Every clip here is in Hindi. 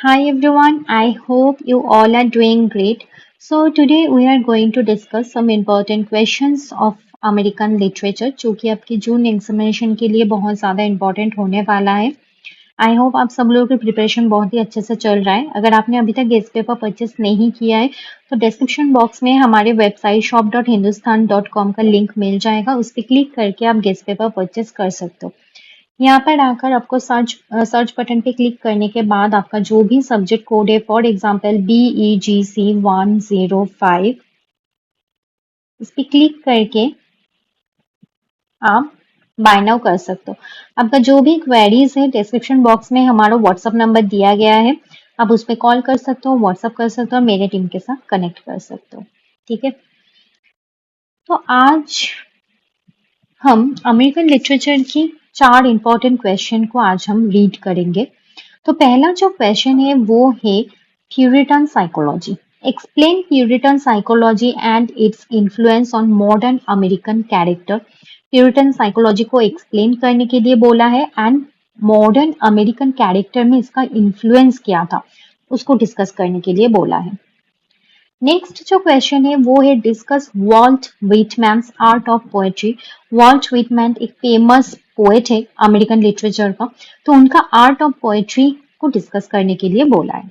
Hi everyone, I hope you all are doing great. So today we are going to discuss some important questions of American literature जो कि आपकी जून एग्जामिनेशन के लिए बहुत ज़्यादा इम्पोर्टेंट होने वाला है। आई होप आप सब लोगों की प्रिपरेशन बहुत ही अच्छे से चल रहा है। अगर आपने अभी तक गेस्ट पेपर परचेस नहीं किया है तो डिस्क्रिप्शन बॉक्स में हमारे वेबसाइट shop.hindustan.com का लिंक मिल जाएगा। उस पर क्लिक करके आप गेस्ट पेपर परचेस कर सकते हो। यहाँ पर आकर आपको सर्च बटन पे क्लिक करने के बाद आपका जो भी सब्जेक्ट कोड है, फॉर एग्जांपल BEGC 105, इस पे क्लिक करके आप बाय नाउ कर सकते हो। आपका जो भी क्वेरीज है डिस्क्रिप्शन बॉक्स में हमारा व्हाट्सअप नंबर दिया गया है। आप उस पर कॉल कर सकते हो, व्हाट्सअप कर सकते हो, मेरे टीम के साथ कनेक्ट कर सकते हो। ठीक है, तो आज हम अमेरिकन लिटरेचर की चार इंपॉर्टेंट क्वेश्चन को आज हम रीड करेंगे। तो पहला जो क्वेश्चन है वो है Puritan psychology. Explain Puritan psychology and its influence on modern American character. Puritan psychology को एक्सप्लेन करने के लिए बोला है एंड मॉडर्न अमेरिकन कैरेक्टर में इसका इन्फ्लुएंस क्या था उसको डिस्कस करने के लिए बोला है। नेक्स्ट जो क्वेश्चन है वो है discuss Walt Whitman's art of poetry. Walt Whitman एक फेमस पोएट है अमेरिकन लिटरेचर का, तो उनका आर्ट ऑफ पोएट्री को डिस्कस करने के लिए बोला है।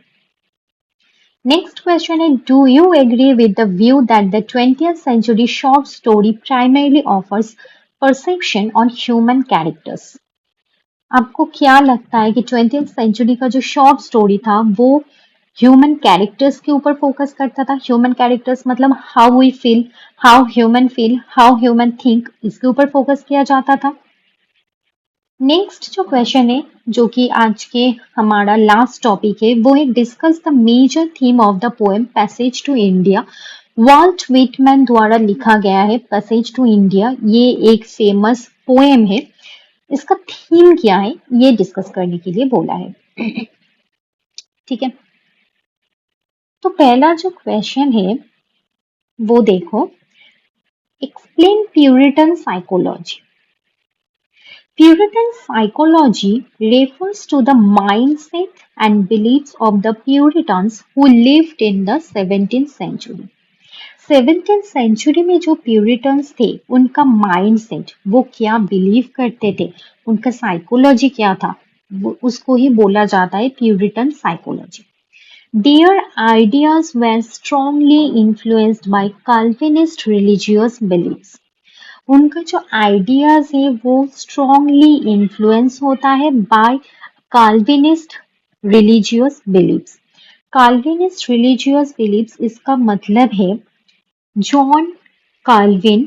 नेक्स्ट क्वेश्चन है do you agree with the view that the 20th century short story primarily offers perception on human characters. आपको क्या लगता है कि 20th सेंचुरी का जो शॉर्ट स्टोरी था वो ह्यूमन कैरेक्टर्स के ऊपर फोकस करता था? ह्यूमन कैरेक्टर्स मतलब how we feel, how human think, इसके ऊपर फोकस किया जाता था। नेक्स्ट जो क्वेश्चन है जो कि आज के हमारा लास्ट टॉपिक है वो है discuss the major theme of the poem passage to India. Walt Whitman द्वारा लिखा गया है पैसेज टू इंडिया। ये एक फेमस पोएम है। इसका थीम क्या है ये डिस्कस करने के लिए बोला है। ठीक है, तो पहला जो क्वेश्चन है वो देखो, explain Puritan psychology. Puritan psychology refers to the mindset and beliefs of the Puritans who lived in the 17th century. 17th century में जो प्यूरिटन्स थे उनका माइंडसेट, वो क्या बिलीव करते थे, उनका साइकोलॉजी क्या था, वो उसको ही बोला जाता है Puritan psychology. Their ideas were strongly influenced by Calvinist religious beliefs. उनका जो आइडियाज है वो स्ट्रॉन्गली इन्फ्लुएंस होता है by Calvinist religious beliefs. Calvinist religious beliefs इसका मतलब है जॉन काल्विन,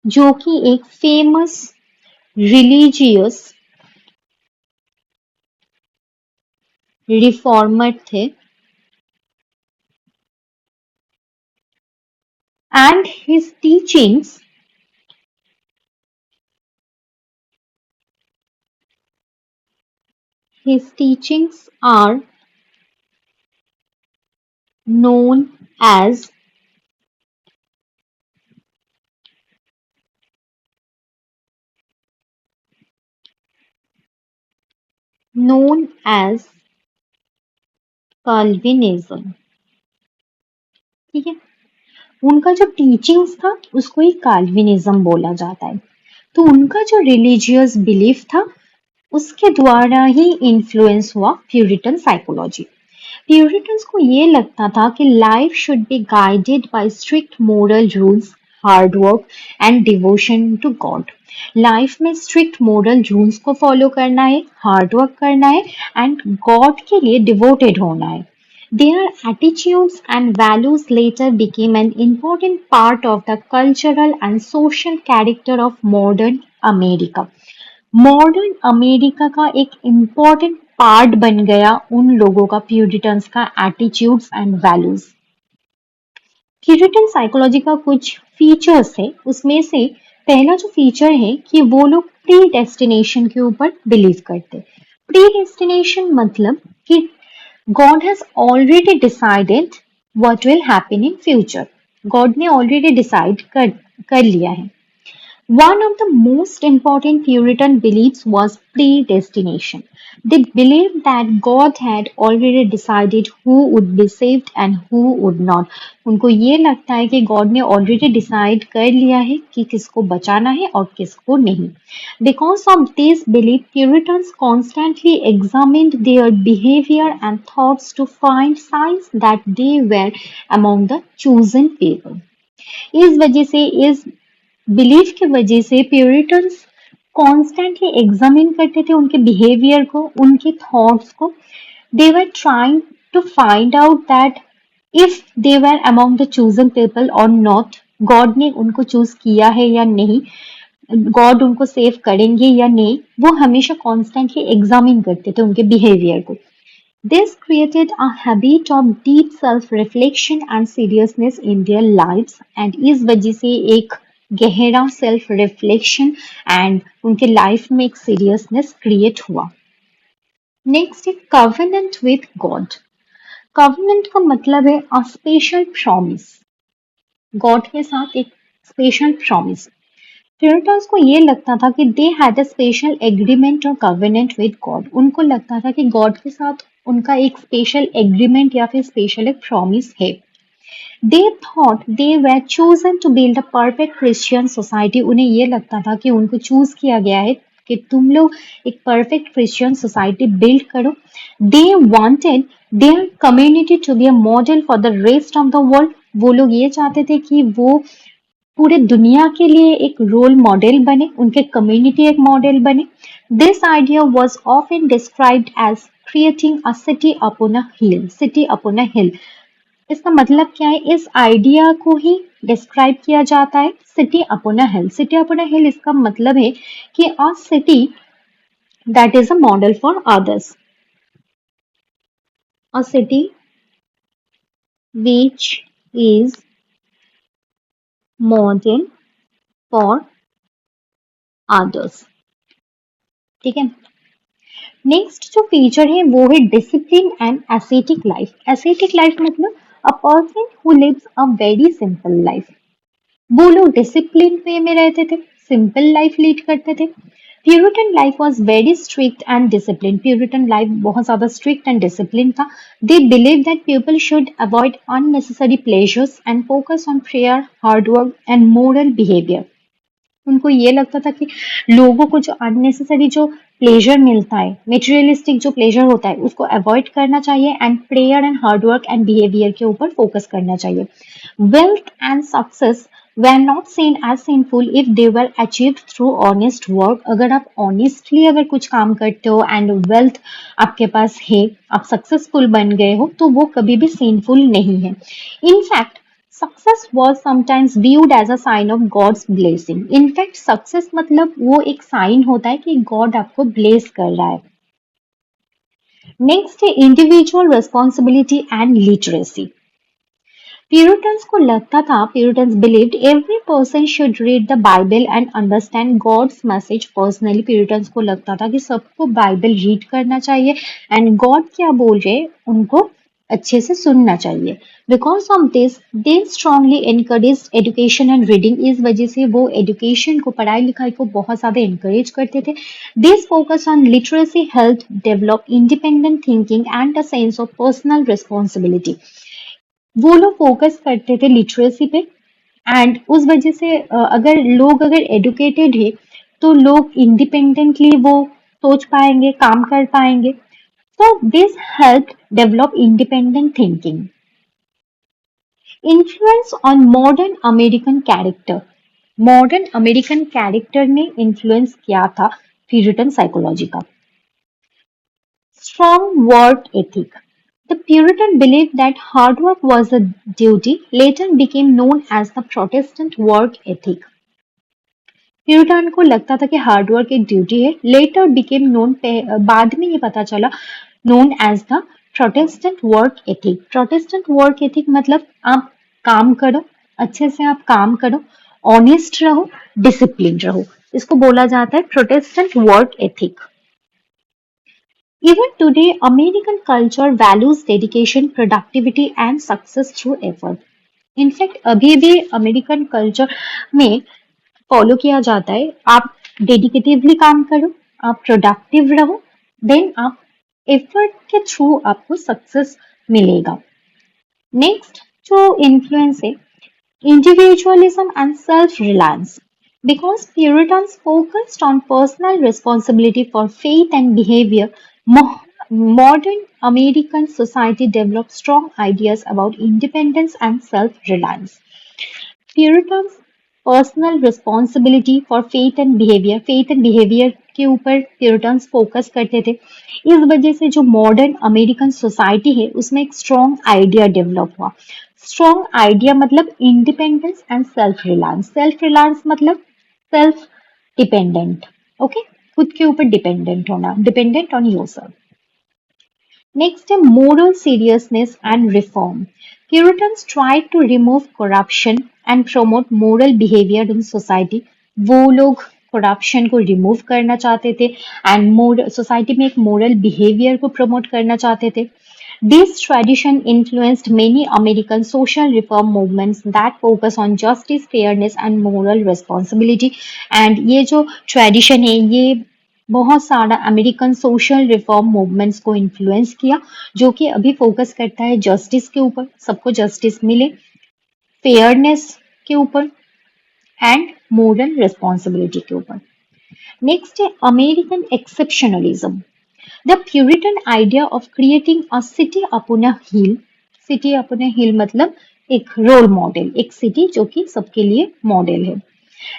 जो कि एक फेमस रिलीजियस रिफॉर्मर थे and his teachings are known as known as Calvinism। ठीक है, उनका जो टीचिंग्स था उसको ही काल्विनिज्म बोला जाता है। तो उनका जो रिलीजियस बिलीफ था उसके द्वारा ही इन्फ्लुएंस हुआ प्यूरिटन साइकोलॉजी। प्यूरिटन्स को ये लगता था कि life should be guided by strict moral rules, hard work and devotion to God. Life में स्ट्रिक्ट मोरल रूल्स को फॉलो करना है, हार्ड वर्क करना है एंड गॉड के लिए डिवोटेड होना है। Their attitudes and values later became an important part of the cultural and social character of modern America. Modern America का एक इम्पॉर्टेंट पार्ट बन गया उन लोगों का, प्यूरिटन्स का attitudes and values. Puritan psychology का कुछ फीचर्स है, उसमें से पहला जो फीचर है कि वो लोग प्री डेस्टिनेशन के ऊपर बिलीव करते। प्री डेस्टिनेशन मतलब कि God has already decided what will happen in future. God ने already decide कर लिया है। One of the most important Puritan beliefs was predestination. They believed that God had already decided who would be saved and who would not. उनको ये लगता है कि गॉड ने ऑलरेडी डिसाइड कर लिया है कि किसको बचाना है और किसको नहीं. Because of this belief, Puritans constantly examined their behavior and thoughts to find signs that they were among the chosen people. इस वजह से इस बिलीफ की वजह से प्यूरिटन्स कॉन्स्टेंटली एग्जामिन करते थे उनके बिहेवियर को, उनके थॉट्स को. They were trying to find out that if they were among the chosen people और नॉट. गॉड ने उनको चूज किया है या नहीं, गॉड उनको सेव करेंगे या नहीं, वो हमेशा कॉन्स्टेंटली एग्जामिन करते थे उनके बिहेवियर को. This created a habit of deep self-reflection and seriousness in their lives and इस वजह से एक गहरा सेल्फ रिफ्लेक्शन एंड उनके लाइफ में एक सीरियसनेस क्रिएट हुआ. नेक्स्ट है कवेनेंट विथ गॉड. कवेनेंट का मतलब है अ स्पेशल प्रॉमिस. गॉड के साथ एक स्पेशल प्रॉमिस. प्यूरिटन्स को ये लगता था कि they had a special agreement और कवेनेंट विद गॉड. उनको लगता था कि गॉड के साथ उनका एक स्पेशल एग्रीमेंट या फिर स्पेशल एक प्रॉमिस है. They thought they were chosen to build a perfect Christian society. उन्हें ये लगता था कि उनको चूज किया गया है कि तुम लोग एक परफेक्ट क्रिश्चियन सोसाइटी बिल्ड करो. They wanted their community to be a model for the rest of the world. वो लोग ये चाहते थे कि वो पूरे दुनिया के लिए एक रोल मॉडल बने, उनके कम्युनिटी एक मॉडल बने. This idea was often described as creating a city upon a hill. City upon a hill, इसका मतलब क्या है? इस आइडिया को ही डिस्क्राइब किया जाता है city upon a hill. City upon a hill इसका मतलब है कि a city that is a model for others. A city which is model for others. ठीक है. नेक्स्ट जो फीचर है वो है discipline and aesthetic life. Aesthetic life मतलब a person who lives a very simple life. वो लोग डिसिप्लिन वे में रहते थे, सिंपल लाइफ लीड करते थे. Puritan life was very strict and discipline. Puritan life बहुत ज्यादा स्ट्रिक्ट एंड डिसिप्लिन था. They believe that people should avoid unnecessary pleasures and focus on prayer, hard work and moral behaviour. उनको ये लगता था कि लोगों को जो अननेसेसरी जो प्लेजर मिलता है, मेटेरियलिस्टिक जो प्लेजर होता है, उसको अवॉइड करना चाहिए and prayer and hard work and behaviour के ऊपर फोकस करना चाहिए. Wealth and success were not seen as sinful if they were achieved through honest work. अगर आप ऑनेस्टली अगर कुछ काम करते हो एंड वेल्थ आपके पास है, आप सक्सेसफुल बन गए हो, तो वो कभी भी सिंफुल नहीं है. In fact success was sometimes viewed as a sign of God's blessing. In fact success मतलब वो एक साइन होता है कि गॉड आपको ब्लेस कर रहा है. नेक्स्ट है individual responsibility and literacy. Puritans को लगता था, Puritans believed every person should read the Bible and understand God's message personally. Puritans को लगता था कि सबको बाइबल रीड करना चाहिए एंड गॉड क्या बोल रहे उनको अच्छे से सुनना चाहिए. Because of this they strongly encourage education and reading. इस वजह से वो एजुकेशन को, पढ़ाई लिखाई को बहुत ज्यादा एनकरेज करते थे. This focus on literacy help develop independent thinking and a sense of personal responsibility. वो लोग फोकस करते थे लिटरेसी पे एंड उस वजह से अगर लोग अगर एडुकेटेड है तो लोग इंडिपेंडेंटली वो सोच पाएंगे, काम कर पाएंगे. तो this help develop independent thinking. Influence on modern American character. Modern American character ने इन्फ्लुएंस किया था प्यूरिटन साइकोलॉजी का. Strong work ethic. The Puritan believed that hard work was a duty, later became known as the Protestant work ethic. Puritan को लगता था कि हार्ड वर्क एक ड्यूटी है, लेटर बिकेम नोन, बाद में ये पता चला, known as the Protestant work ethic. Protestant work ethic मतलब आप काम करो, अच्छे से आप काम करो, ऑनेस्ट रहो, डिसिप्लिन रहो, इसको बोला जाता है Protestant work ethic. Even today, American culture values dedication, productivity, and success through effort. In fact अभी भी अमेरिकन कल्चर में फॉलो किया जाता है। आप डेडिकेटिवली काम करो, आप प्रोडक्टिव रहो, देन आप एफर्ट के थ्रू आपको सक्सेस मिलेगा। नेक्स्ट जो इन्फ्लुएंस है, individualism and self-reliance. Because Puritans focused on personal responsibility for faith and behavior, modern American society developed strong ideas about independence and self-reliance. Puritans personal responsibility for faith and behaviour के ऊपर प्यूरिटन्स फोकस करते थे। इस वजह से जो मॉडर्न अमेरिकन सोसाइटी है उसमें एक स्ट्रॉन्ग आइडिया डेवलप हुआ। स्ट्रॉन्ग आइडिया मतलब इंडिपेंडेंस एंड सेल्फ रिलायंस मतलब सेल्फ डिपेंडेंट। ओके, खुद के ऊपर डिपेंडेंट होना, dependent on yourself. Next, moral seriousness and reform. Puritans tried to remove corruption and promote moral behavior in society. वो लोग corruption को remove करना चाहते थे and society में एक moral behavior को promote करना चाहते थे. This tradition influenced many American social reform movements that focus on justice, fairness and moral responsibility. And ये जो tradition है ये बहुत सारा अमेरिकन सोशल रिफॉर्म मूवमेंट्स को इन्फ्लुएंस किया, जो कि अभी फोकस करता है जस्टिस के ऊपर, सबको जस्टिस मिले, फेयरनेस के ऊपर एंड मोरल रिस्पॉन्सिबिलिटी के ऊपर। नेक्स्ट है American exceptionalism. The Puritan idea of creating a city upon a hill, city upon a hill मतलब एक रोल मॉडल, एक सिटी जो कि सबके लिए मॉडल है,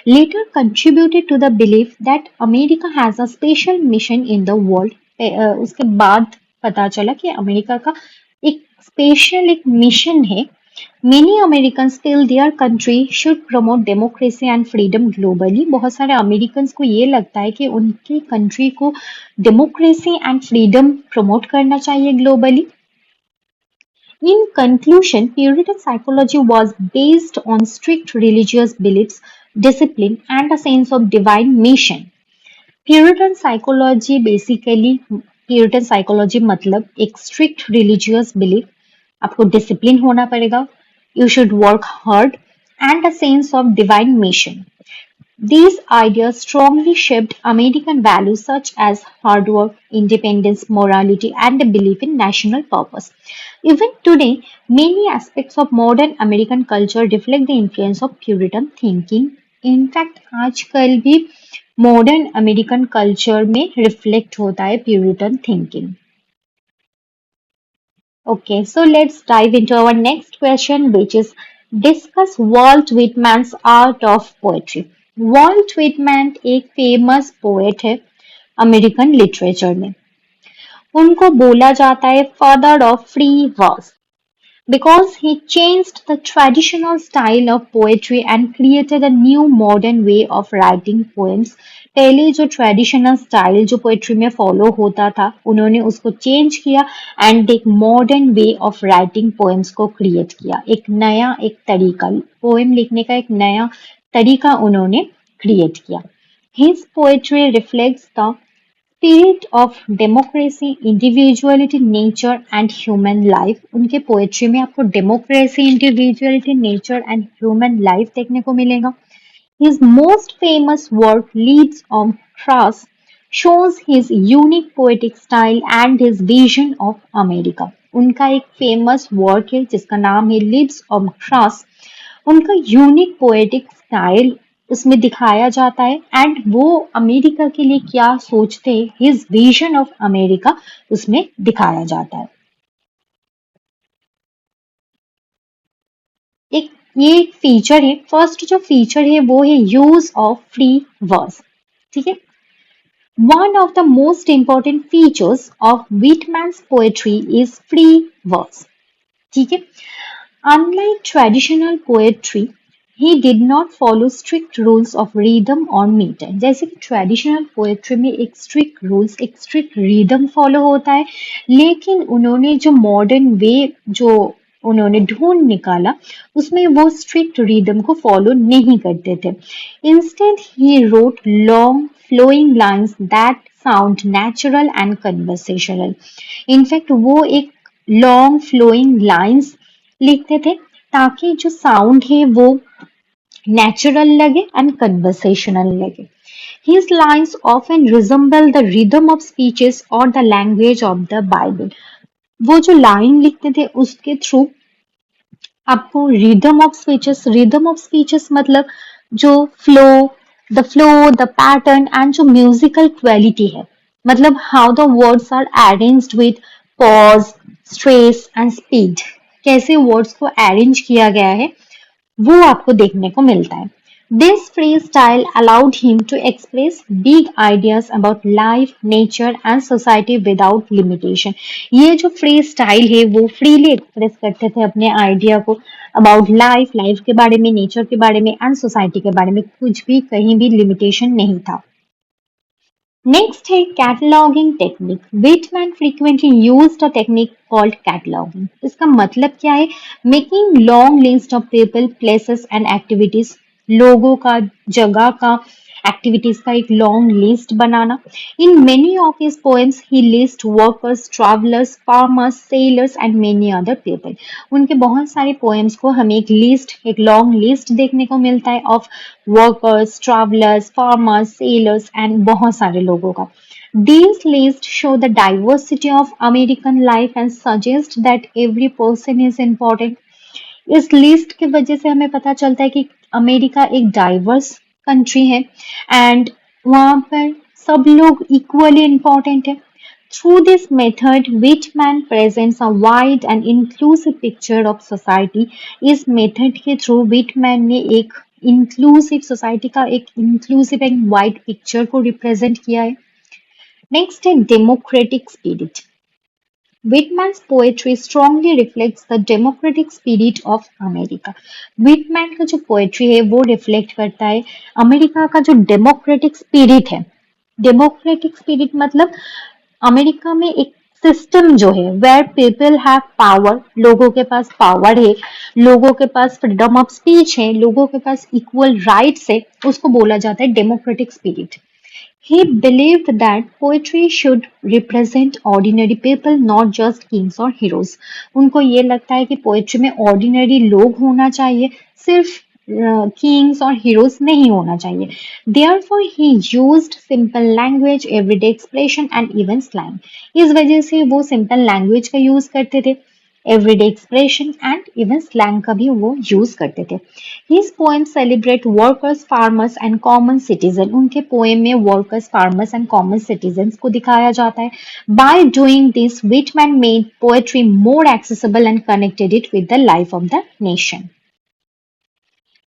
later contributed to the belief that America has a special mission in the world. उसके बाद पता चला कि अमेरिका का एक स्पेशल एक मिशन है। Many Americans feel their country should promote democracy and freedom globally. बहुत सारे अमेरिकन्स को ये लगता है कि उनकी कंट्री को डेमोक्रेसी एंड फ्रीडम प्रमोट करना चाहिए globally. In conclusion, Puritan psychology was based on strict religious beliefs, discipline, and a sense of divine mission. Puritan psychology basically, Puritan psychology मतलब एक strict religious belief, आपको discipline होना पड़ेगा, you should work hard, and a sense of divine mission. These ideas strongly shaped American values such as hard work, independence, morality, and a belief in national purpose. Even today, many aspects of modern American culture reflect the influence of Puritan thinking. In fact, आजकल भी modern American culture में reflect होता है Puritan thinking. Okay, so let's dive into our next question, which is discuss Walt Whitman's art of poetry. Walt Whitman एक फेमस पोएट है अमेरिकन लिटरेचर में। उनको बोला जाता है father of free verse because he changed the traditional style of poetry and created a new modern way of writing poems. पहले जो ट्रेडिशनल स्टाइल जो पोएट्री में फॉलो होता था उन्होंने उसको चेंज किया एंड एक modern way of writing poems को क्रिएट किया। एक नया एक तरीका, पोएम लिखने का एक नया तरीका उन्होंने क्रिएट किया। His poetry reflects the spirit of democracy, individuality, nature and human life. उनके पोएट्री में आपको democracy, individuality, nature and human life देखने को मिलेगा। His most famous work, Leaves of Grass, shows his unique poetic style and his vision of America. उनका एक फेमस वर्क है जिसका नाम है Leaves of Grass. उनका यूनिक पोएटिक स्टाइल उसमें दिखाया जाता है एंड वो अमेरिका के लिए क्या सोचते हैं, हिज विजन ऑफ अमेरिका उसमें दिखाया जाता है। एक ये एक फीचर है, फर्स्ट जो फीचर है वो है यूज ऑफ फ्री वर्स। ठीक है, one of the most important features of Whitman's poetry is free verse. ठीक है, unlike traditional poetry he did not follow strict rules of rhythm or meter. जैसे कि ट्रेडिशनल पोएट्री में एक स्ट्रिक्ट रूल्स, एक स्ट्रिक्ट रिदम फॉलो होता है, लेकिन उन्होंने जो मॉडर्न वे जो उन्होंने ढूंढ निकाला उसमें वो स्ट्रिक्ट रिदम को फॉलो नहीं करते थे। Instead he wrote long flowing lines that sound natural and conversational. In fact वो एक लॉन्ग फ्लोइंग लाइन्स लिखते थे ताकि जो साउंड है वो natural लगे and conversational लगे. His lines often resemble the rhythm of speeches or the language of the Bible. वो जो लाइन लिखते थे उसके थ्रू आपको रिदम ऑफ स्पीचेस मतलब जो flow flow the pattern and जो म्यूजिकल क्वालिटी है मतलब how the words are arranged with pause stress and speed कैसे वर्ड्स को अरेंज किया गया है वो आपको देखने को मिलता है. This freestyle allowed him to express big ideas about life, nature and society without limitation. ये जो फ्री स्टाइल है वो फ्रीली एक्सप्रेस करते थे अपने आइडिया को अबाउट लाइफ के बारे में नेचर के बारे में एंड सोसाइटी के बारे में कुछ भी कहीं भी लिमिटेशन नहीं था. Next है cataloging technique. Whitman frequently used a technique called cataloging. इसका मतलब क्या है? Making long list of people, places and activities. लोगों का, जगह का, activities का एक long list banana. In many of his poems, he lists workers, travelers, farmers, sailors and many other people. उनके बहुत सारे poems को हमें एक long list देखने को मिलता है of workers, travelers, farmers, sailors and बहुत सारे लोगों का. These lists show the diversity of American life and suggest that every person is important. इस लिस्ट की वजह से हमें पता चलता है कि अमेरिका एक डाइवर्स कंट्री है एंड वहां पर सब लोग इक्वली इम्पोर्टेंट है. Through this method, Whitman presents a wide and inclusive picture of society. इस मेथड के थ्रू विटमैन ने एक इंक्लूसिव सोसाइटी का एक इंक्लूसिव एंड वाइड पिक्चर को रिप्रेजेंट किया है. नेक्स्ट है democratic spirit. Whitman's poetry strongly reflects the democratic spirit of America. Whitman का जो पोएट्री है वो रिफ्लेक्ट करता है अमेरिका का जो डेमोक्रेटिक स्पिरिट है. डेमोक्रेटिक स्पिरिट मतलब अमेरिका में एक सिस्टम जो है वेयर पीपल हैव पावर, लोगों के पास पावर है, लोगों के पास फ्रीडम ऑफ स्पीच है, लोगों के पास इक्वल राइट्स है, उसको बोला जाता है democratic spirit. He believed that poetry should represent ordinary people, not just kings or heroes. उनको ये लगता है कि पोएट्री में ऑर्डिनरी लोग होना चाहिए, सिर्फ किंग्स और हीरोज नहीं होना चाहिए. Therefore, he used simple language, everyday expression and even slang. इस वजह से वो सिंपल लैंग्वेज का यूज करते थे, everyday expression and even slang का भी वो यूज करते थे. His poems celebrate workers, farmers and common citizens. उनके पोएम में workers, farmers and common citizens को दिखाया जाता है. By doing this, Whitman made poetry more accessible and connected it with the life of the nation.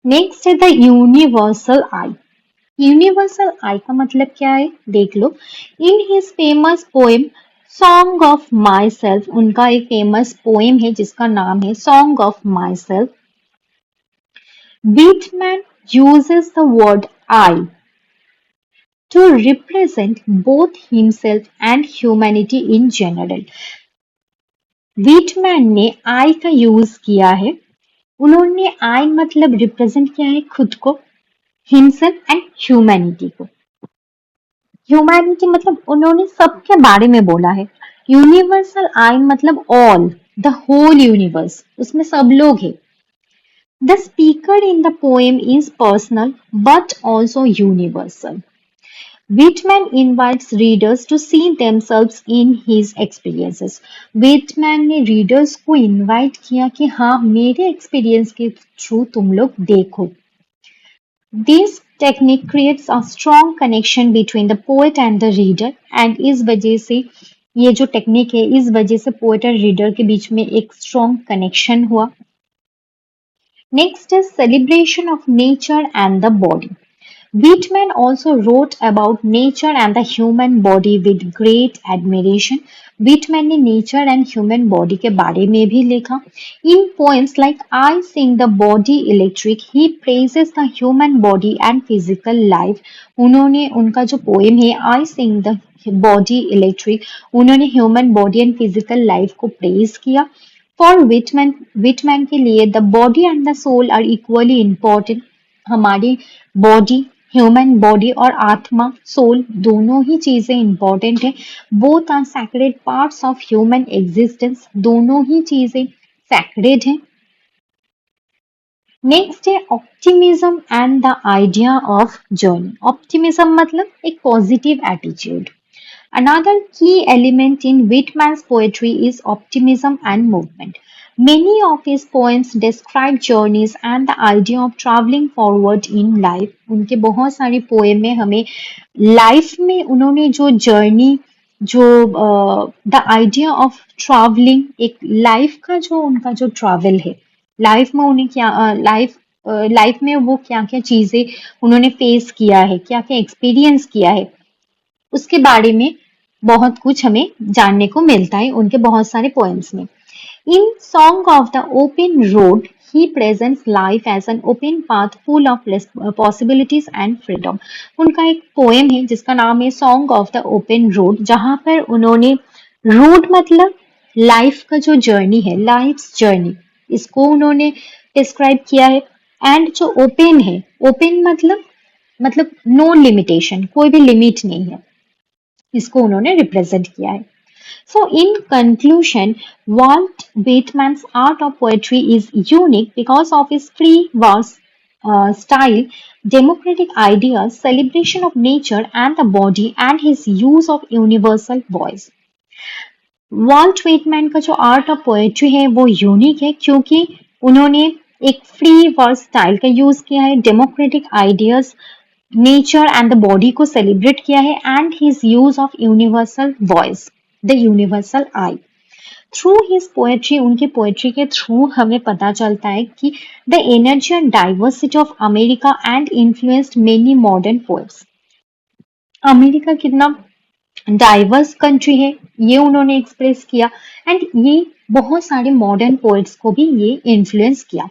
Next है the universal I. Universal I का मतलब क्या है देख लो. In his famous poem song of myself, उनका एक फेमस पोएम है जिसका नाम है song of myself. Whitman uses the word I to represent both himself and humanity in general. Whitman ने I का यूज किया है. उन्होंने I मतलब रिप्रेजेंट किया है खुद को, हिमसेल्फ एंड ह्यूमैनिटी को. ह्यूमैनिटी मतलब उन्होंने सबके बारे में बोला है. यूनिवर्सल आई मतलब ऑल, द होल यूनिवर्स, उसमें सब लोग हैं. The speaker in the poem is personal but also universal. Whitman invites readers to see themselves in his experiences. Whitman ने readers को invite किया कि हाँ मेरे experience के through तुम लोग देखो. This technique creates a strong connection between the poet and the reader and इस वजह से ये जो टेक्निक है इस वजह से पोएट और रीडर के बीच में एक स्ट्रॉन्ग कनेक्शन हुआ. Next is celebration of nature and the body. Whitman also wrote about nature and the human body with great admiration. Whitman ने nature and human body के बारे में भी लिखा. In poems like I Sing the Body Electric, he praises the human body and physical life. उन्होंने उनका जो पोएम है I Sing the Body Electric, उन्होंने human body and physical life को प्रेज किया. फॉर विटमैन के लिए the body and the soul are equally important. हमारी बॉडी, ह्यूमन बॉडी और आत्मा, सोल दोनों ही चीजें इंपॉर्टेंट है. Both are sacred parts of human existence. दोनों ही चीजें सैक्रेड हैं. नेक्स्ट है optimism and the idea of journey. Optimism मतलब एक positive attitude. Another key element in Whitman's poetry is optimism and movement. Many of his poems describe journeys and the idea of traveling forward in life. उनके बहुत सारे पोएम में हमें लाइफ में उन्होंने जो जर्नी, जो द आइडिया ऑफ ट्रैवलिंग, एक लाइफ का जो उनका जो ट्रैवल है, लाइफ में उन्हें क्या लाइफ में वो क्या क्या चीजें उन्होंने फेस किया है, क्या क्या एक्सपीरियंस किया है, उसके बारे में बहुत कुछ हमें जानने को मिलता है उनके बहुत सारे पोएम्स में। In Song of the Open Road, he presents life as an open path full of possibilities and freedom. उनका एक पोएम है जिसका नाम है Song of the Open Road, जहां पर उन्होंने रोड मतलब लाइफ का जो जर्नी है, लाइफ जर्नी, इसको उन्होंने डिस्क्राइब किया है। एंड जो ओपन है, ओपन मतलब नो लिमिटेशन, कोई भी लिमिट नहीं है, इसको उन्होंने रिप्रेजेंट किया है। So, in conclusion, Walt Whitman's art of poetry is unique because of his free verse style, democratic ideas, celebration of nature and the body, and his use of universal voice. Walt Whitman का जो आर्ट ऑफ पोएट्री है वो यूनिक है क्योंकि उन्होंने एक फ्री वर्स स्टाइल का यूज किया है, democratic ideas, nature and the body को सेलिब्रेट किया है, and his use of universal voice, the universal I. Through his poetry, उनकी पोएट्री के थ्रू हमें पता चलता है कि the energy and diversity of America and influenced many modern poets. America कितना डाइवर्स कंट्री है ये उन्होंने एक्सप्रेस किया, एंड ये बहुत सारे मॉडर्न पोएट्स को भी ये इन्फ्लुएंस किया।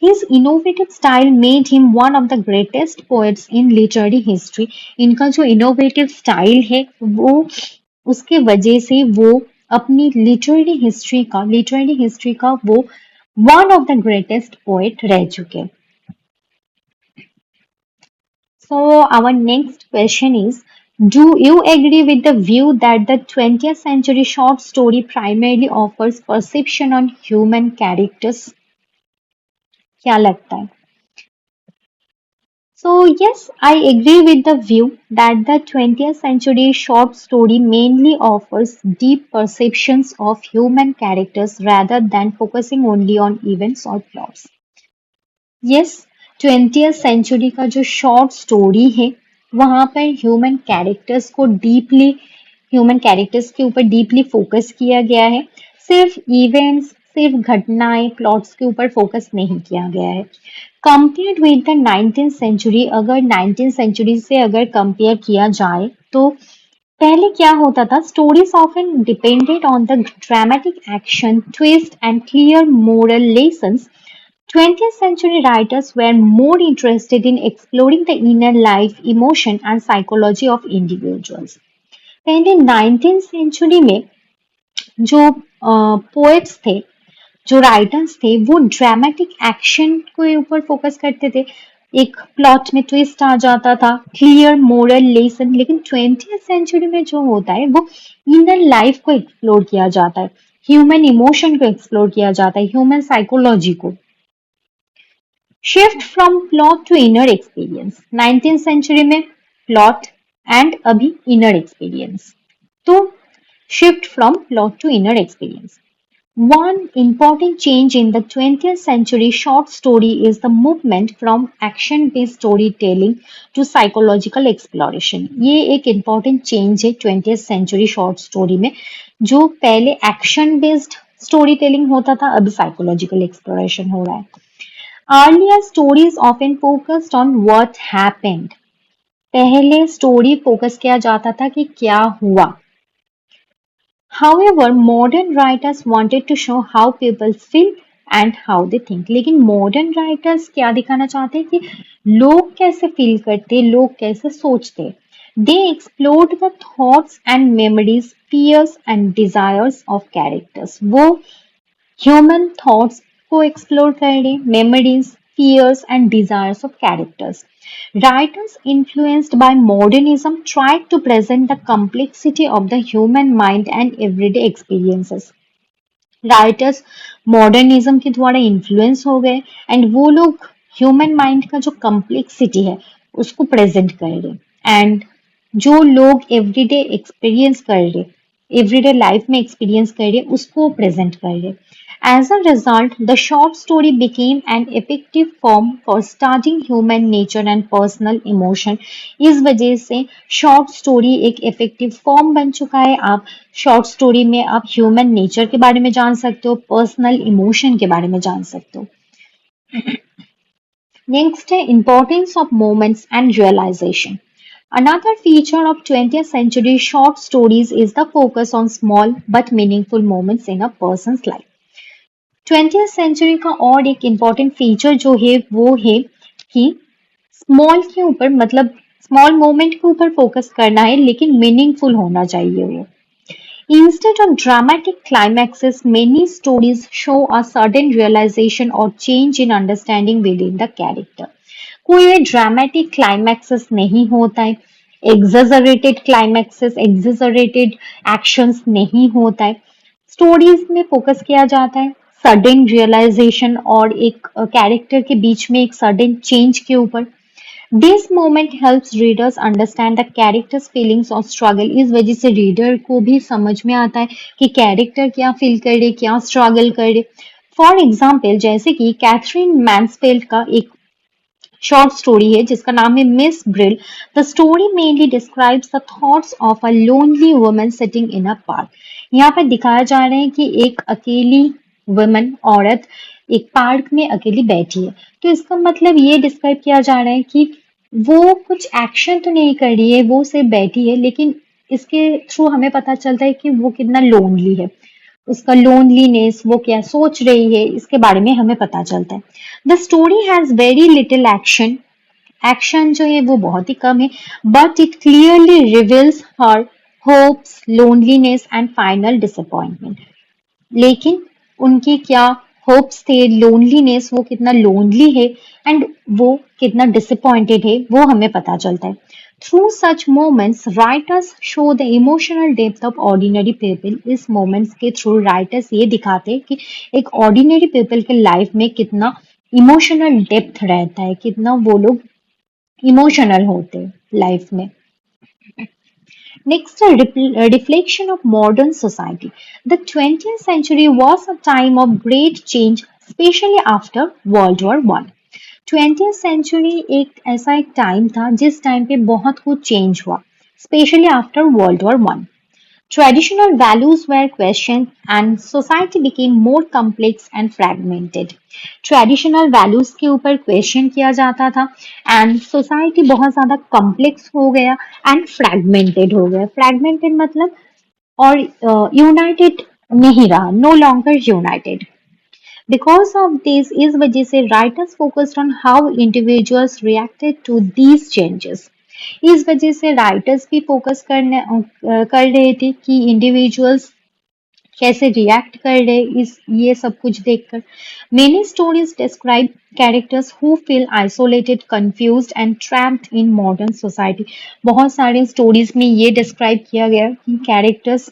His innovative style made him one of the greatest poets in literary history. इनका जो इनोवेटिव स्टाइल है वो, उसके वजह से वो अपनी लिटरेरी हिस्ट्री का वो one of the greatest poet रह चुके। So, our next question is, do you agree with the view that the 20th century short story primarily offers perception on human characters? क्या लगता है? So, yes, I agree with the view that the 20th century short story mainly offers deep perceptions of human characters rather than focusing only on events or plots. Yes, 20th century का जो शॉर्ट स्टोरी है वहां पर ह्यूमन कैरेक्टर्स के ऊपर डीपली फोकस किया गया है। सिर्फ इवेंट्स, सिर्फ घटनाएं, प्लॉट्स के ऊपर फोकस नहीं किया गया है। Compared with the 19th century, अगर 19th सेंचुरी से अगर कंपेयर किया जाए तो पहले क्या होता था, stories often depended on the dramatic action, twist and clear moral lessons. 20th century writers were more interested in exploring the inner life, emotion, and psychology of individuals. पहले 19th सेंचुरी में जो पोएट्स थे, जो राइटर्स थे, वो ड्रामेटिक एक्शन के ऊपर फोकस करते थे। एक प्लॉट में ट्विस्ट आ जाता था, क्लियर मोरल लेसन। लेकिन 20th सेंचुरी में जो होता है वो इनर लाइफ को एक्सप्लोर किया जाता है, ह्यूमन इमोशन को एक्सप्लोर किया जाता है, ह्यूमन साइकोलॉजी को। Shift from plot to inner experience, 19th century में प्लॉट एंड अभी इनर एक्सपीरियंस। तो shift from plot to inner experience. One important change in the 20th century short story is the movement from action-based storytelling to psychological exploration. ये एक important change है 20th century short story में, जो पहले action-based storytelling होता था, अभी psychological exploration हो रहा है। Earlier stories often focused on what happened. पहले स्टोरी फोकस किया जाता था कि क्या हुआ। However, modern writers wanted to show how people feel and how they think. लेकिन modern writers क्या दिखाना चाहते हैं कि लोग कैसे फील करते, लोग कैसे सोचते। They explored the thoughts and memories, fears and desires of characters. वो ह्यूमन थॉट्स को एक्सप्लोर कर रहे, memories, fears and desires of characters. Writers influenced by modernism tried to present the complexity of the human mind and everyday experiences. Writers modernism के द्वारा इन्फ्लुएंस हो गए एंड वो लोग ह्यूमन माइंड का जो कम्प्लेक्सिटी है उसको प्रेजेंट कर रहे एंड जो लोग एवरीडे एक्सपीरियंस कर रहे एवरीडे लाइफ में एक्सपीरियंस कर रहे उसको प्रेजेंट कर रहे As a result, the short story became an effective form for studying human nature and personal emotion. इस वजह से शॉर्ट स्टोरी एक इफेक्टिव फॉर्म बन चुका है। आप शॉर्ट स्टोरी में आप ह्यूमन नेचर के बारे में जान सकते हो, पर्सनल इमोशन के बारे में जान सकते हो। नेक्स्ट है importance of moments and realisation. Another feature of 20th century short stories is the focus on small but meaningful moments in a person's life. 20th century का और एक इम्पॉर्टेंट फीचर जो है वो है कि स्मॉल के ऊपर मतलब स्मॉल मोमेंट के ऊपर फोकस करना है लेकिन मीनिंगफुल होना चाहिए वो। Instead of dramatic climaxes, many stories show a sudden realization or change in understanding within the character. कोई ड्रामेटिक क्लाइमैक्सेस नहीं होता है, एग्जैजरेटेड क्लाइमैक्सेस, एग्जैजरेटेड एक्शंस नहीं होता है। स्टोरीज में फोकस किया जाता है सडन रियलाइजेशन और एक कैरेक्टर के बीच में एक सडन चेंज के ऊपर। This moment helps readers understand the characters feelings और स्ट्रगल। इस वजह से रीडर को भी समझ में आता है कि कैरेक्टर क्या फील कर रहे, क्या स्ट्रगल कर रहे। फॉर एग्जाम्पल जैसे कि कैथरीन मैन्सफील्ड का एक शॉर्ट स्टोरी है जिसका नाम है miss Brill. The story mainly describes the thoughts of a lonely woman sitting in a park. यहाँ पर दिखाया जा रहा है कि एक अकेली वुमन औरत एक पार्क में अकेली बैठी है। तो इसका मतलब ये डिस्क्राइब किया जा रहा है कि वो कुछ एक्शन तो नहीं कर रही है, वो सिर्फ बैठी है, लेकिन इसके थ्रू हमें पता चलता है कि वो कितना लोनली है। उसका लोनलीनेस, वो क्या सोच रही है, इसके बारे में हमें पता चलता है। The story has very little action. Action जो है वो बहुत ही कम है, but it clearly reveals her hopes, loneliness and final disappointment. लेकिन उनके क्या होप्स थे, लोनलीनेस, वो कितना लोनली है एंड वो कितना डिसअपॉइंटेड है वो हमें पता चलता है। Through such moments writers show the emotional depth of ordinary people. इस मोमेंट्स के थ्रू राइटर्स ये दिखाते हैं कि एक ऑर्डिनरी पीपल के लाइफ में कितना इमोशनल डेप्थ रहता है, कितना वो लोग इमोशनल होते हैं लाइफ में। Next, a reflection of modern society. The 20th century was a time of great change, especially after World War One. 20th century एक ऐसा एक टाइम था जिस टाइम पे बहुत कुछ चेंज हुआ, specially after world war one. Traditional values were questioned and society became more complex and fragmented. Traditional values के ऊपर क्वेश्चन किया जाता था एंड सोसाइटी बहुत ज्यादा कॉम्प्लेक्स हो गया एंड फ्रैगमेंटेड हो गया। फ्रैगमेंटेड मतलब और यूनाइटेड नहीं रहा, no longer united. Because of this, इस वजह से writers focused on how individuals reacted to these changes. इस वजह से राइटर्स भी फोकस कर रहे थे कि इंडिविजुअल्स कैसे रिएक्ट कर रहे इस ये सब कुछ देखकर। Many stories describe characters who feel isolated, confused and trapped in modern society. बहुत सारे स्टोरीज में ये डिस्क्राइब किया गया कि कैरेक्टर्स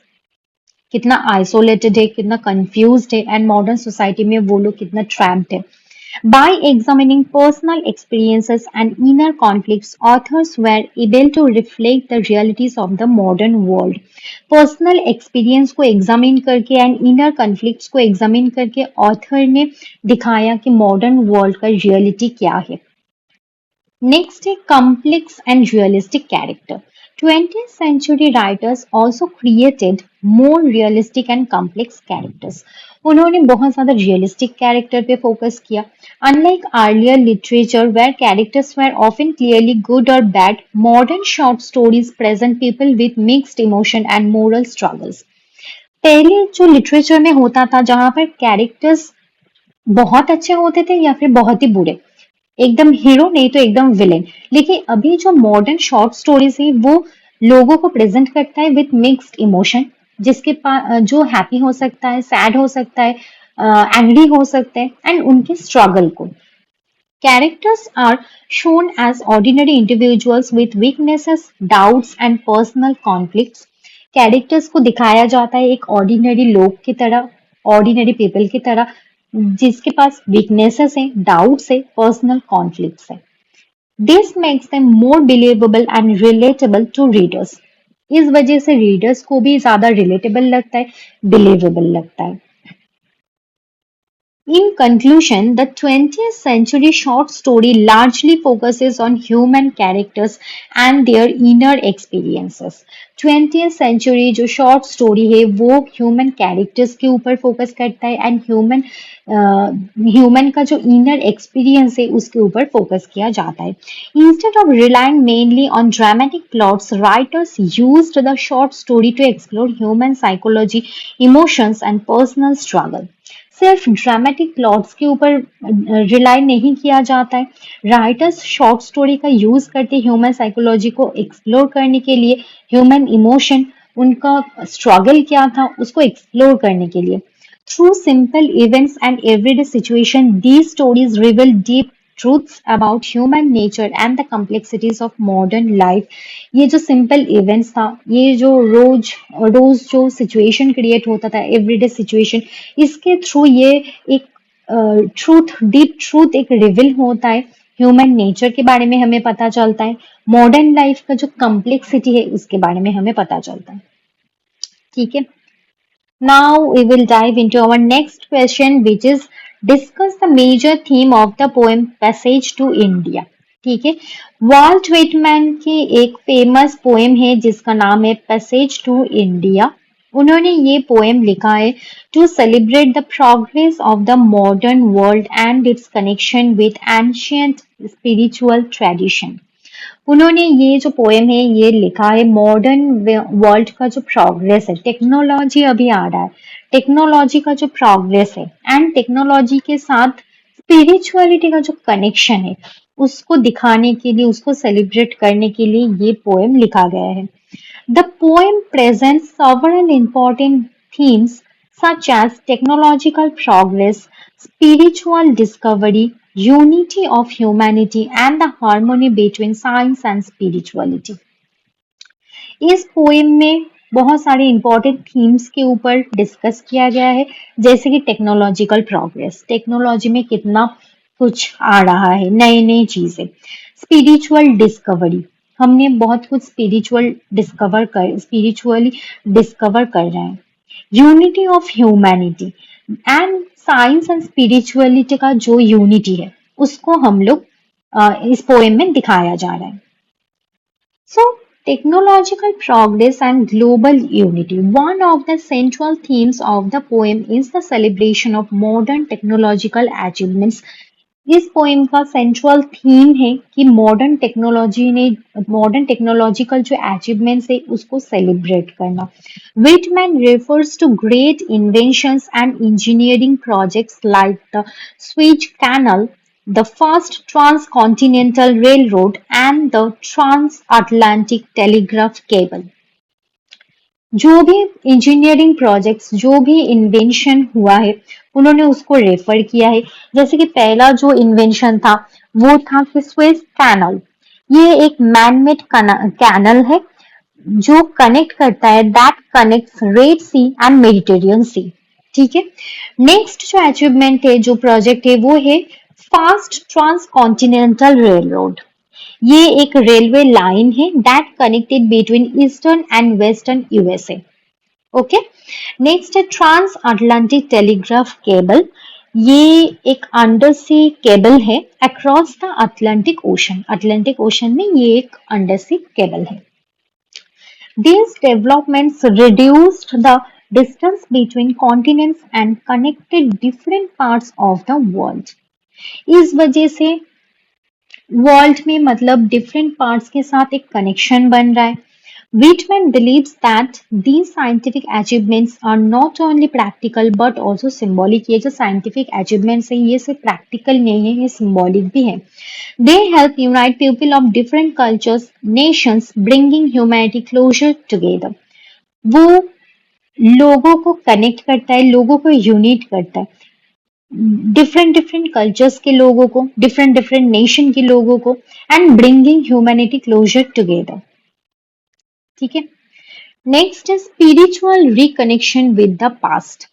कितना आइसोलेटेड है, कितना कंफ्यूज्ड है एंड मॉडर्न सोसाइटी में वो लोग कितना ट्रैप्ड है। By examining personal experiences and inner conflicts, authors were able to reflect the realities of the modern world. Personal experience को एग्जामिन करके एंड इनर कॉन्फ्लिक्ट्स को एग्जामिन करके ऑथर ने दिखाया कि मॉडर्न वर्ल्ड का रियलिटी क्या है। Next is complex and realistic character. 20th century writers also created more realistic and complex characters. उन्होंने बहुत ज़्यादा realistic character पे focus किया. Unlike earlier literature where characters were often clearly good or bad, modern short stories present people with mixed emotion and moral struggles. पहले जो लिटरेचर में होता था जहां पर कैरेक्टर्स बहुत अच्छे होते थे या फिर बहुत ही बुरे, एकदम हीरो नहीं तो एकदम विलेन। लेकिन अभी जो मॉडर्न शॉर्ट स्टोरीज है वो लोगों को प्रेजेंट करता है विथ मिक्स्ड इमोशन, जिसके पास जो हैप्पी हो सकता है, सैड हो सकता है, एंग्री हो सकता है एंड उनके स्ट्रगल को। Characters are shown as ordinary individuals with weaknesses, doubts and personal conflicts. Characters को दिखाया जाता है एक ऑर्डिनरी लोग की तरह ऑर्डिनरी पीपल की तरह, जिसके पास वीकनेसेस है, डाउट्स है, पर्सनल कॉन्फ्लिक्ट्स है। This makes them more believable and relatable to readers. इस वजह से रीडर्स को भी ज्यादा रिलेटेबल लगता है, बिलीवेबल लगता है। In conclusion, the 20th century short story largely focuses on human characters and their inner experiences. 20th century जो short story है वो human characters के ऊपर focus करता है and human का जो inner experience है उसके ऊपर focus किया जाता है. Instead of relying mainly on dramatic plots, writers used the short story to explore human psychology, emotions and personal struggle. सिर्फ ड्रामेटिक प्लॉट्स के ऊपर रिलाई नहीं किया जाता है। राइटर्स शॉर्ट स्टोरी का यूज करते ह्यूमन साइकोलॉजी को एक्सप्लोर करने के लिए, ह्यूमन इमोशन, उनका स्ट्रगल क्या था उसको एक्सप्लोर करने के लिए। Through simple events and everyday situation, these stories reveal deep truths about human nature and the complexities of modern life. ये जो सिंपल इवेंट्स था, ये जो रोज रोज जो सिचुएशन क्रिएट होता था, एवरीडे सिचुएशन, इसके थ्रू ये एक ट्रूथ, डीप ट्रूथ एक रिवील होता है। ह्यूमन नेचर के बारे में हमें पता चलता है, मॉडर्न लाइफ का जो कम्प्लेक्सिटी है उसके बारे में हमें पता चलता है। ठीक है, now we will dive into our next question, which is discuss the major theme of the poem Passage to India. ठीक है, वॉल्ट व्हिटमैन की एक फेमस पोएम है जिसका नाम है पैसेज टू इंडिया। उन्होंने ये पोएम लिखा है to celebrate the progress of the modern world and its connection with ancient spiritual tradition. उन्होंने ये जो पोएम है ये लिखा है मॉडर्न वर्ल्ड का जो प्रोग्रेस है, टेक्नोलॉजी अभी आ रहा है, टेक्नोलॉजी का जो प्रोग्रेस है एंड टेक्नोलॉजी के साथ स्पिरिचुअलिटी का जो कनेक्शन है उसको दिखाने के लिए, उसको सेलिब्रेट करने के लिए ये पोएम लिखा गया है। The poem presents several important themes such as technological progress, spiritual discovery, unity of humanity, and the harmony between science and spirituality. इस पोएम में बहुत सारे इंपॉर्टेंट थीम्स के ऊपर डिस्कस किया गया है, जैसे कि टेक्नोलॉजिकल प्रोग्रेस, टेक्नोलॉजी में कितना कुछ आ रहा है, नई नई चीजें, स्पिरिचुअल डिस्कवरी, हमने बहुत कुछ स्पिरिचुअली डिस्कवर कर रहे हैं, unity of humanity and science and spirituality का जो यूनिटी है उसको हम लोग इस पोएम में दिखाया जा रहा है। So, technological progress and global unity. One of the central themes of the poem is the celebration of modern technological achievements. इस पोएम का सेंट्रल थीम है कि मॉडर्न टेक्नोलॉजिकल जो अचीवमेंट्स है उसको सेलिब्रेट करना। Whitman refers to great inventions and engineering projects like the Suez Canal, the first transcontinental railroad, and the transatlantic telegraph cable. जो भी इंजीनियरिंग प्रोजेक्ट्स, जो भी इन्वेंशन हुआ है उन्होंने उसको रेफर किया है। जैसे कि पहला जो इन्वेंशन था वो था कि स्वेज कैनल। ये एक मैनमेड कैनल है जो कनेक्ट करता है, that connects Red Sea and Mediterranean Sea. ठीक है, नेक्स्ट जो अचीवमेंट है, जो प्रोजेक्ट है वो है फास्ट ट्रांस कॉन्टिनेंटल रेलरोड। ये एक रेलवे लाइन है that connected between eastern and western USA. Okay, next है ट्रांस अटलांटिक टेलीग्राफ केबल। ये एक अंडर सी केबल है across the Atlantic ocean. Atlantic ocean में ये एक अंडर सी केबल है। These developments reduced the distance between continents and connected different parts of the world. इस वजह से वर्ल्ड में मतलब डिफरेंट पार्ट्स के साथ एक कनेक्शन बन रहा है। Whitman believes that these scientific achievements are not only practical but also symbolic. ये जो scientific achievements है ये सिर्फ practical नहीं है, ये symbolic भी है। They help unite people of different cultures, nations, bringing humanity closer together. वो लोगों को कनेक्ट करता है, लोगों को यूनिट करता है, डिफरेंट डिफरेंट कल्चर्स के लोगों को, डिफरेंट डिफरेंट नेशन के लोगों को, and bringing humanity closer together. ठीक है, नेक्स्ट है spiritual reconnection with the past.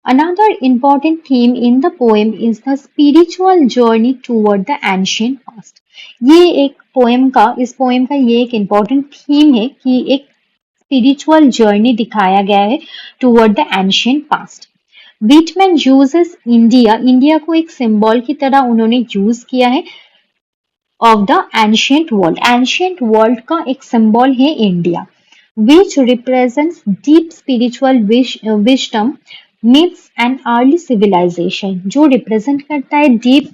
Another important theme in the poem is the spiritual journey toward the ancient past. ये एक पोएम का इस पोएम का ये एक important theme है कि एक spiritual journey दिखाया गया है toward the ancient past. Whitman uses India को एक symbol की तरह उन्होंने यूज किया है of the ancient world. Ancient world का एक symbol है India, which represents deep spiritual wisdom, myths and early civilization. जो represent करता है deep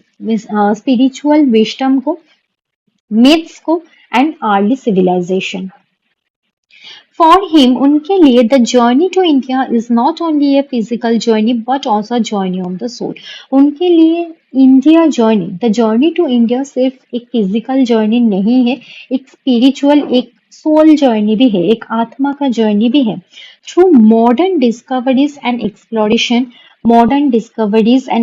spiritual wisdom को, myths को and early civilization. For him, उनके लिए the journey to India is not only a physical journey but also a journey of the soul. उनके लिए India journey the journey to India सिर्फ एक फिजिकल जर्नी नहीं है, एक स्पिरिचुअल एक सोल जर्नी भी है, एक आत्मा का जर्नी भी है. Through modern discoveries and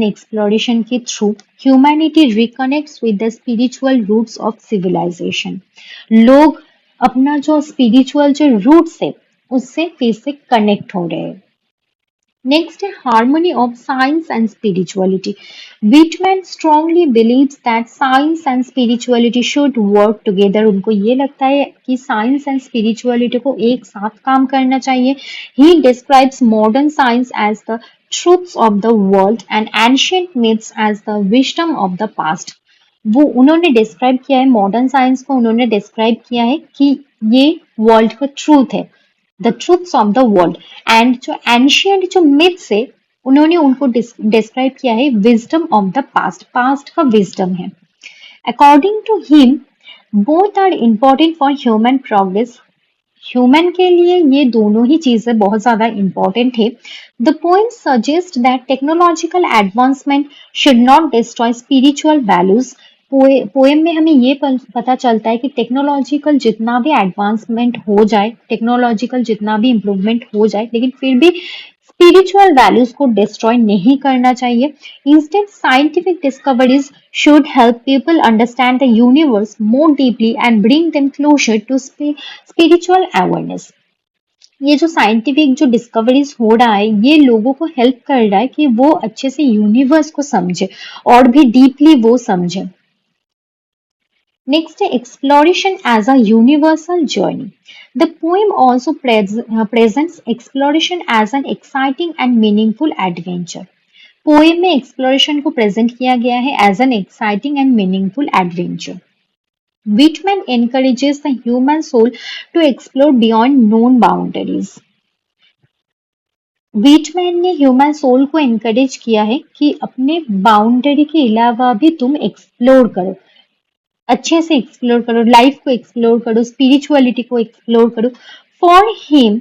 exploration के through humanity reconnects with the spiritual roots of civilisation. लोग अपना जो स्पिरिचुअल जो रूट्स है उससे फिर से कनेक्ट हो रहे हैं. Next, harmony of science and spirituality. Whitman strongly believes that science and spirituality should work together. उनको ये लगता है कि science and spirituality को एक साथ काम करना चाहिए. He describes modern science as the truths of the world and ancient myths as the wisdom of the past. वो उन्होंने डिस्क्राइब किया है मॉडर्न साइंस को, उन्होंने डिस्क्राइब किया है कि ये वर्ल्ड का ट्रूथ है, the truths of the world. And जो एंशियंट जो मिथ्स है उन्होंने उनको डिस्क्राइब किया है wisdom of the past, past का विजडम है. According to him both are important for human progress. Human के लिए ये दोनों ही चीजें बहुत ज्यादा इंपॉर्टेंट है. The poem suggest that technological advancement should not destroy spiritual values. Poem में हमें ये पता चलता है कि टेक्नोलॉजिकल जितना भी एडवांसमेंट हो जाए, टेक्नोलॉजिकल जितना भी इम्प्रूवमेंट हो जाए, लेकिन फिर भी स्पिरिचुअल वैल्यूज को डिस्ट्रॉय नहीं करना चाहिए. Instead scientific discoveries should help people understand the universe more deeply and bring them closer to spiritual awareness. ये जो साइंटिफिक जो डिस्कवरीज हो रहा है ये लोगों को हेल्प कर रहा है कि वो अच्छे से यूनिवर्स को समझे और भी डीपली वो समझे. Next, exploration as a universal journey. The poem also presents exploration as an exciting and meaningful adventure. Poem में एक्सप्लोरेशन को प्रेजेंट किया गया है as an exciting and meaningful adventure. Whitman encourages the human soul to explore beyond known boundaries. Whitman ने ह्यूमन सोल को एनकरेज किया है कि अपने बाउंड्री के अलावा भी तुम एक्सप्लोर करो, अच्छे से एक्सप्लोर करो, लाइफ को एक्सप्लोर करो, स्पिरिचुअलिटी को एक्सप्लोर करो. For him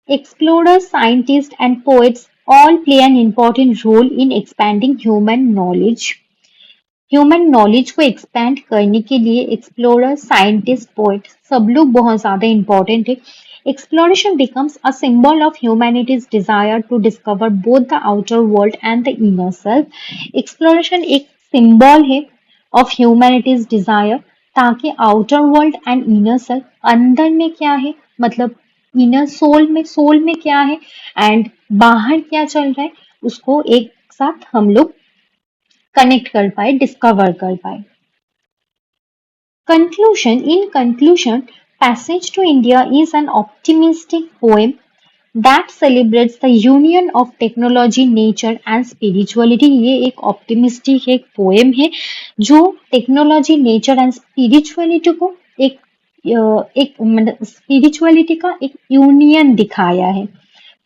explorers, scientists, and poets all play an important role in expanding human knowledge. Human knowledge को एक्सपैंड करने के लिए एक्सप्लोरर, साइंटिस्ट, पोएट सब लोग बहुत ज्यादा इंपॉर्टेंट है. Exploration becomes a symbol of humanity's desire to discover both the outer world and the inner self. Exploration एक सिंबल है ऑफ ह्यूमैनिटीज डिजायर, ताकि outer world and inner self, अंदर में क्या है मतलब इनर सोल में क्या है एंड बाहर क्या चल रहा है, उसको एक साथ हम लोग कनेक्ट कर पाए, डिस्कवर कर पाए. Conclusion, Passage to India is an optimistic poem that celebrates the union of technology, nature and spirituality. ये एक optimistic एक poem है जो टेक्नोलॉजी, नेचर एंड स्पिरिचुअलिटी को एक स्पिरिचुअलिटी का एक यूनियन दिखाया है.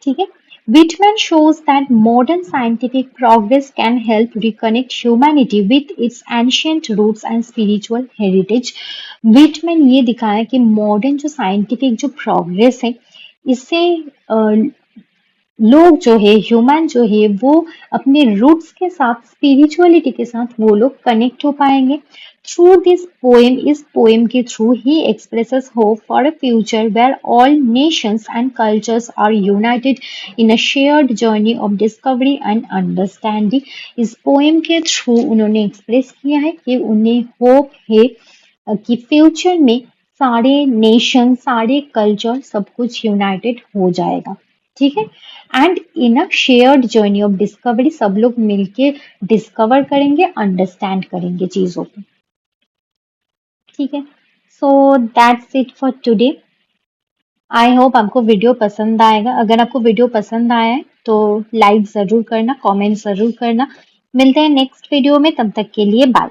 ठीक है. Whitman shows that modern scientific progress can help reconnect humanity with its ancient roots and spiritual heritage. Whitman ये दिखाया कि मॉडर्न जो साइंटिफिक जो प्रोग्रेस है इससे लोग जो है, ह्यूमन जो है, वो अपने रूट्स के साथ, स्पिरिचुअलिटी के साथ वो लोग कनेक्ट हो पाएंगे. थ्रू दिस पोएम, इस पोएम के थ्रू ही expresses hope for a future where all nations and cultures are united in a shared journey of discovery and understanding. इस पोएम के थ्रू उन्होंने एक्सप्रेस किया है कि उन्हें होप है कि फ्यूचर में सारे नेशन, सारे कल्चर, सब कुछ यूनाइटेड हो जाएगा. ठीक है। And in a shared journey of discovery सब लोग मिलके डिस्कवर करेंगे, अंडरस्टैंड करेंगे चीजों को। ठीक है। So that's it for today. I hope आपको वीडियो पसंद आएगा। अगर आपको वीडियो पसंद आया है तो लाइक जरूर करना, कमेंट जरूर करना। मिलते हैं नेक्स्ट वीडियो में, तब तक के लिए बाय।